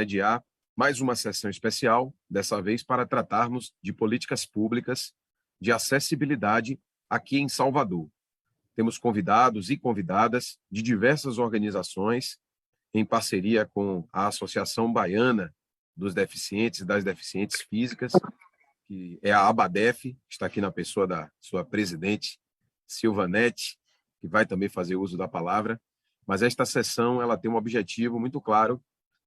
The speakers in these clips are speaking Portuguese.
Mediar mais uma sessão especial, dessa vez para tratarmos de políticas públicas de acessibilidade aqui em Salvador. Temos convidados e convidadas de diversas organizações, em parceria com a Associação Baiana dos Deficientes e das Deficientes Físicas, que é a ABADEF, está aqui na pessoa da sua presidente, Silvanete, que vai também fazer uso da palavra. Mas esta sessão ela tem um objetivo muito claro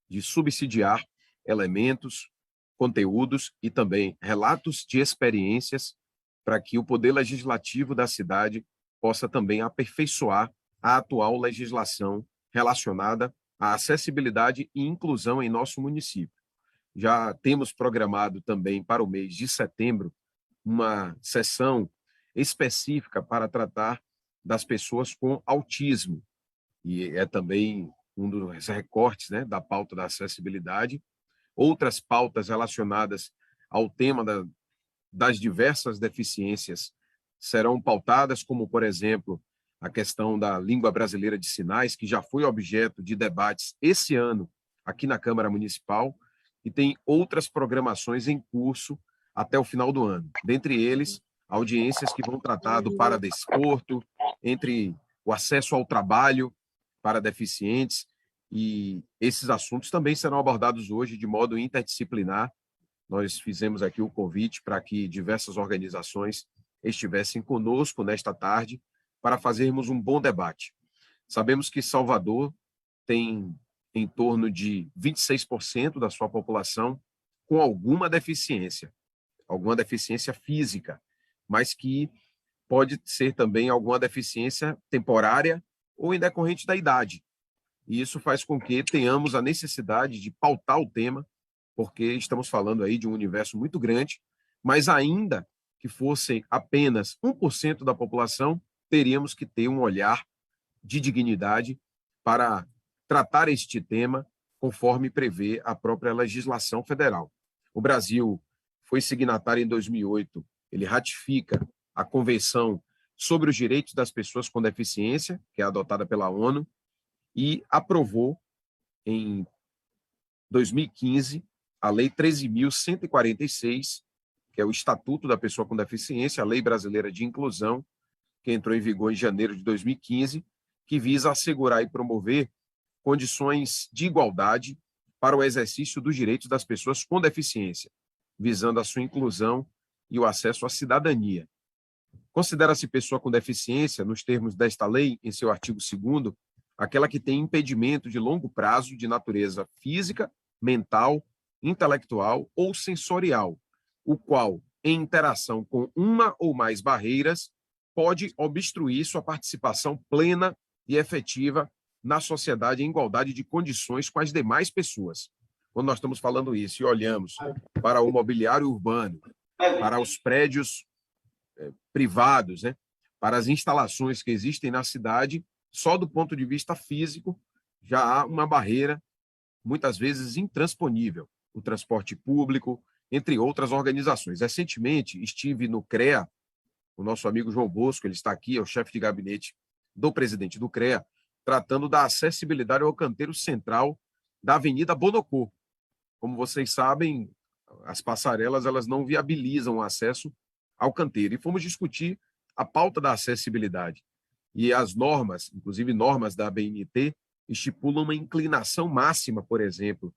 de subsidiar elementos, conteúdos e também relatos de experiências para que o poder legislativo da cidade possa também aperfeiçoar a atual legislação relacionada à acessibilidade e inclusão em nosso município. Já temos programado também para o mês de setembro uma sessão específica para tratar das pessoas com autismo, e é também um dos recortes, né, da pauta da acessibilidade. Outras pautas relacionadas ao tema das diversas deficiências serão pautadas, como, por exemplo, a questão da língua brasileira de sinais, que já foi objeto de debates esse ano aqui na Câmara Municipal, e tem outras programações em curso até o final do ano. Dentre eles, audiências que vão tratar do paradesporto, entre o acesso ao trabalho para deficientes, e esses assuntos também serão abordados hoje de modo interdisciplinar. Nós fizemos aqui o convite para que diversas organizações estivessem conosco nesta tarde para fazermos um bom debate. Sabemos que Salvador tem em torno de 26% da sua população com alguma deficiência física, mas que pode ser também alguma deficiência temporária ou em decorrente da idade. E isso faz com que tenhamos a necessidade de pautar o tema, porque estamos falando aí de um universo muito grande, mas ainda que fosse apenas 1% da população, teríamos que ter um olhar de dignidade para tratar este tema conforme prevê a própria legislação federal. O Brasil foi signatário em 2008, ele ratifica a Convenção sobre os Direitos das Pessoas com Deficiência, que é adotada pela ONU, e aprovou em 2015 a Lei 13.146, que é o Estatuto da Pessoa com Deficiência, a Lei Brasileira de Inclusão, que entrou em vigor em janeiro de 2015, que visa assegurar e promover condições de igualdade para o exercício dos direitos das pessoas com deficiência, visando a sua inclusão e o acesso à cidadania. Considera-se pessoa com deficiência, nos termos desta lei, em seu artigo 2º, aquela que tem impedimento de longo prazo de natureza física, mental, intelectual ou sensorial, o qual, em interação com uma ou mais barreiras, pode obstruir sua participação plena e efetiva na sociedade em igualdade de condições com as demais pessoas. Quando nós estamos falando isso e olhamos para o mobiliário urbano, para os prédios privados, né, para as instalações que existem na cidade, só do ponto de vista físico já há uma barreira, muitas vezes intransponível. O transporte público, entre outras organizações. Recentemente estive no CREA, o nosso amigo João Bosco, ele está aqui, é o chefe de gabinete do presidente do CREA, tratando da acessibilidade ao canteiro central da Avenida Bonocô. Como vocês sabem, as passarelas elas não viabilizam o acesso ao canteiro. E fomos discutir a pauta da acessibilidade. E as normas, inclusive normas da ABNT, estipulam uma inclinação máxima, por exemplo,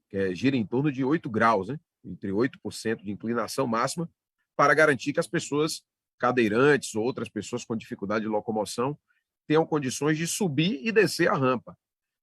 que gira em torno de 8 graus, né? Entre 8% de inclinação máxima, para garantir que as pessoas cadeirantes ou outras pessoas com dificuldade de locomoção tenham condições de subir e descer a rampa.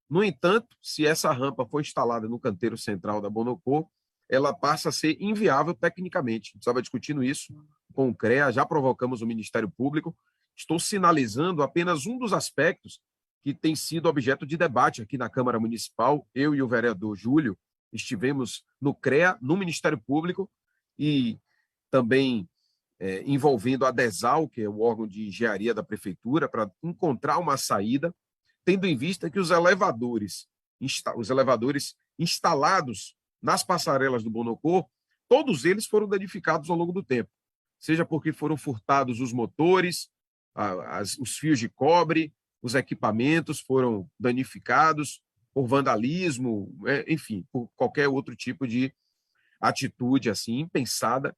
No entanto, se essa rampa for instalada no canteiro central da Bonocô, ela passa a ser inviável tecnicamente. Estava discutindo isso com o CREA, já provocamos o Ministério Público. Estou sinalizando apenas um dos aspectos que tem sido objeto de debate aqui na Câmara Municipal. Eu e o vereador Júlio estivemos no CREA, no Ministério Público, e também envolvendo a DESAL, que é o órgão de engenharia da Prefeitura, para encontrar uma saída, tendo em vista que os elevadores instalados nas passarelas do Bonocô, todos eles foram danificados ao longo do tempo, seja porque foram furtados os motores, os fios de cobre, os equipamentos foram danificados, por vandalismo, enfim, por qualquer outro tipo de atitude assim impensada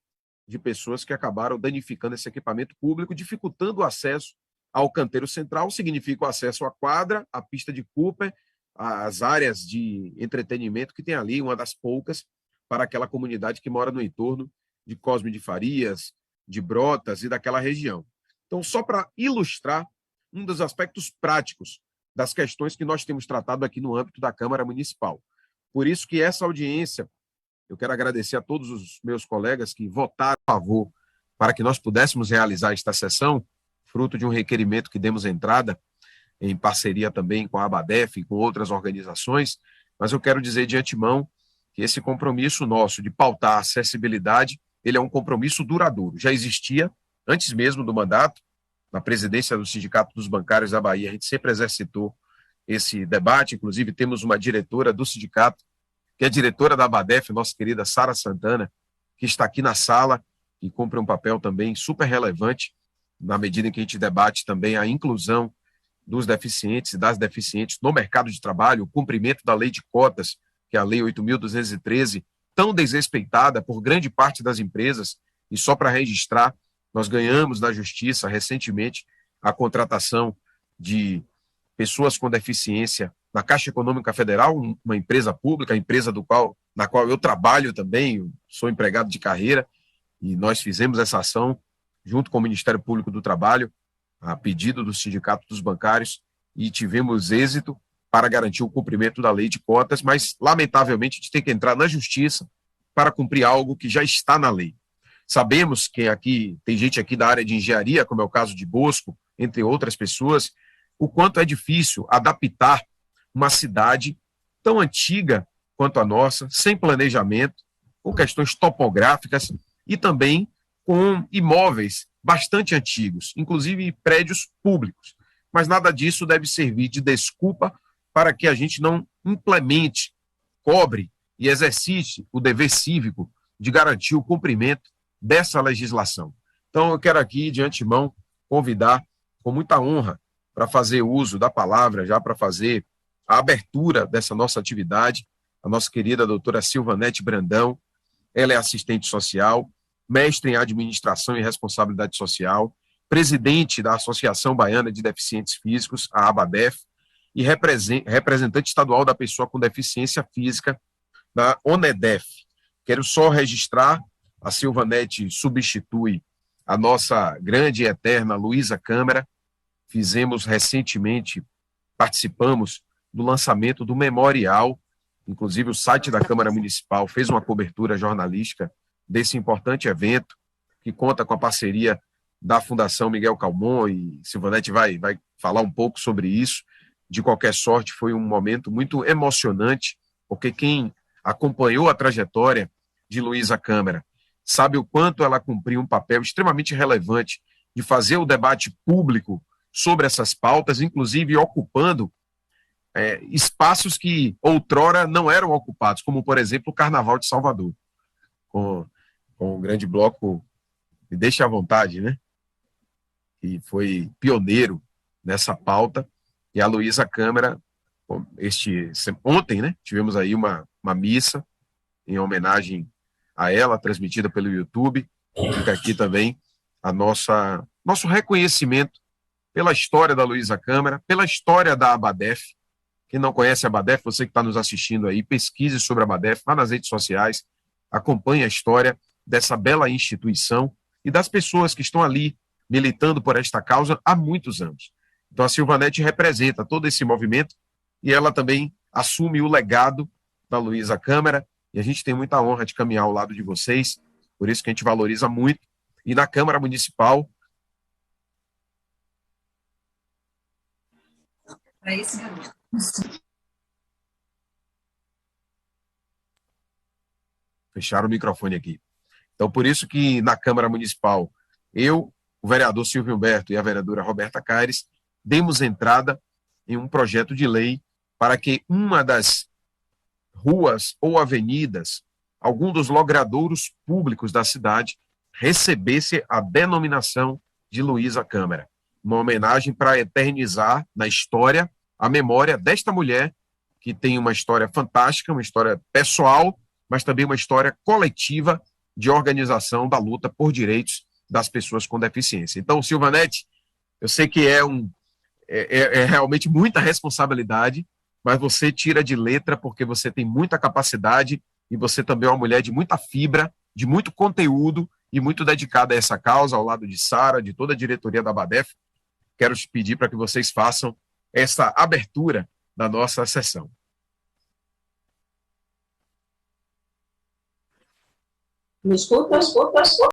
de pessoas que acabaram danificando esse equipamento público, dificultando o acesso ao canteiro central, significa o acesso à quadra, à pista de Cooper, às áreas de entretenimento que tem ali, uma das poucas, para aquela comunidade que mora no entorno de Cosme de Farias, de Brotas e daquela região. Então, só para ilustrar um dos aspectos práticos das questões que nós temos tratado aqui no âmbito da Câmara Municipal. Por isso que essa audiência, eu quero agradecer a todos os meus colegas que votaram a favor para que nós pudéssemos realizar esta sessão, fruto de um requerimento que demos entrada, em parceria também com a Abadef e com outras organizações, mas eu quero dizer de antemão que esse compromisso nosso de pautar a acessibilidade, ele é um compromisso duradouro. Já existia, antes mesmo do mandato, na presidência do Sindicato dos Bancários da Bahia, a gente sempre exercitou esse debate, inclusive temos uma diretora do sindicato, que é diretora da Abadef, nossa querida Sara Santana, que está aqui na sala e cumpre um papel também super relevante, na medida em que a gente debate também a inclusão dos deficientes e das deficientes no mercado de trabalho, o cumprimento da lei de cotas, que é a Lei 8.213, tão desrespeitada por grande parte das empresas, e só para registrar, nós ganhamos na Justiça recentemente a contratação de pessoas com deficiência na Caixa Econômica Federal, uma empresa pública, a empresa na qual eu trabalho também, sou empregado de carreira, e nós fizemos essa ação junto com o Ministério Público do Trabalho, a pedido do Sindicato dos Bancários, e tivemos êxito para garantir o cumprimento da lei de cotas, mas, lamentavelmente, a gente tem que entrar na Justiça para cumprir algo que já está na lei. Sabemos que aqui tem gente aqui da área de engenharia, como é o caso de Bosco, entre outras pessoas, o quanto é difícil adaptar uma cidade tão antiga quanto a nossa, sem planejamento, com questões topográficas e também com imóveis bastante antigos, inclusive prédios públicos. Mas nada disso deve servir de desculpa para que a gente não implemente, cobre e exercite o dever cívico de garantir o cumprimento dessa legislação. Então, eu quero aqui, de antemão, convidar com muita honra para fazer uso da palavra, já para fazer a abertura dessa nossa atividade, a nossa querida doutora Silvanete Brandão. Ela é assistente social, mestre em administração e responsabilidade social, presidente da Associação Baiana de Deficientes Físicos, a ABADEF, e representante estadual da pessoa com deficiência física da ONEDEF. Quero só registrar, a Silvanete substitui a nossa grande e eterna Luísa Câmara. Fizemos recentemente, participamos do lançamento do memorial, inclusive o site da Câmara Municipal fez uma cobertura jornalística desse importante evento, que conta com a parceria da Fundação Miguel Calmon, e Silvanete vai falar um pouco sobre isso. De qualquer sorte, foi um momento muito emocionante, porque quem acompanhou a trajetória de Luísa Câmara sabe o quanto ela cumpriu um papel extremamente relevante de fazer o debate público sobre essas pautas, inclusive ocupando espaços que outrora não eram ocupados, como, por exemplo, o Carnaval de Salvador, com o grande bloco Me Deixe à Vontade, né? Que foi pioneiro nessa pauta, e a Luísa Câmara, ontem, né, tivemos aí uma missa em homenagem a ela, transmitida pelo YouTube. Fica aqui também nosso reconhecimento pela história da Luísa Câmara, pela história da Abadef. Quem não conhece a Abadef, você que está nos assistindo aí, pesquise sobre a Abadef, vá nas redes sociais, acompanhe a história dessa bela instituição e das pessoas que estão ali militando por esta causa há muitos anos. Então a Silvanete representa todo esse movimento e ela também assume o legado da Luísa Câmara, e a gente tem muita honra de caminhar ao lado de vocês, por isso que a gente valoriza muito. E na Câmara Municipal... Para esse garoto. Fecharam o microfone aqui. Então, por isso que na Câmara Municipal, eu, o vereador Silvio Humberto e a vereadora Roberta Caires, demos entrada em um projeto de lei para que uma das ruas ou avenidas, algum dos logradouros públicos da cidade, recebesse a denominação de Luísa Câmara. Uma homenagem para eternizar na história a memória desta mulher que tem uma história fantástica, uma história pessoal, mas também uma história coletiva de organização da luta por direitos das pessoas com deficiência. Então, Silvanete, eu sei que é realmente muita responsabilidade, mas você tira de letra porque você tem muita capacidade e você também é uma mulher de muita fibra, de muito conteúdo e muito dedicada a essa causa, ao lado de Sara, de toda a diretoria da BADEF. Quero te pedir para que vocês façam essa abertura da nossa sessão. Me escuta?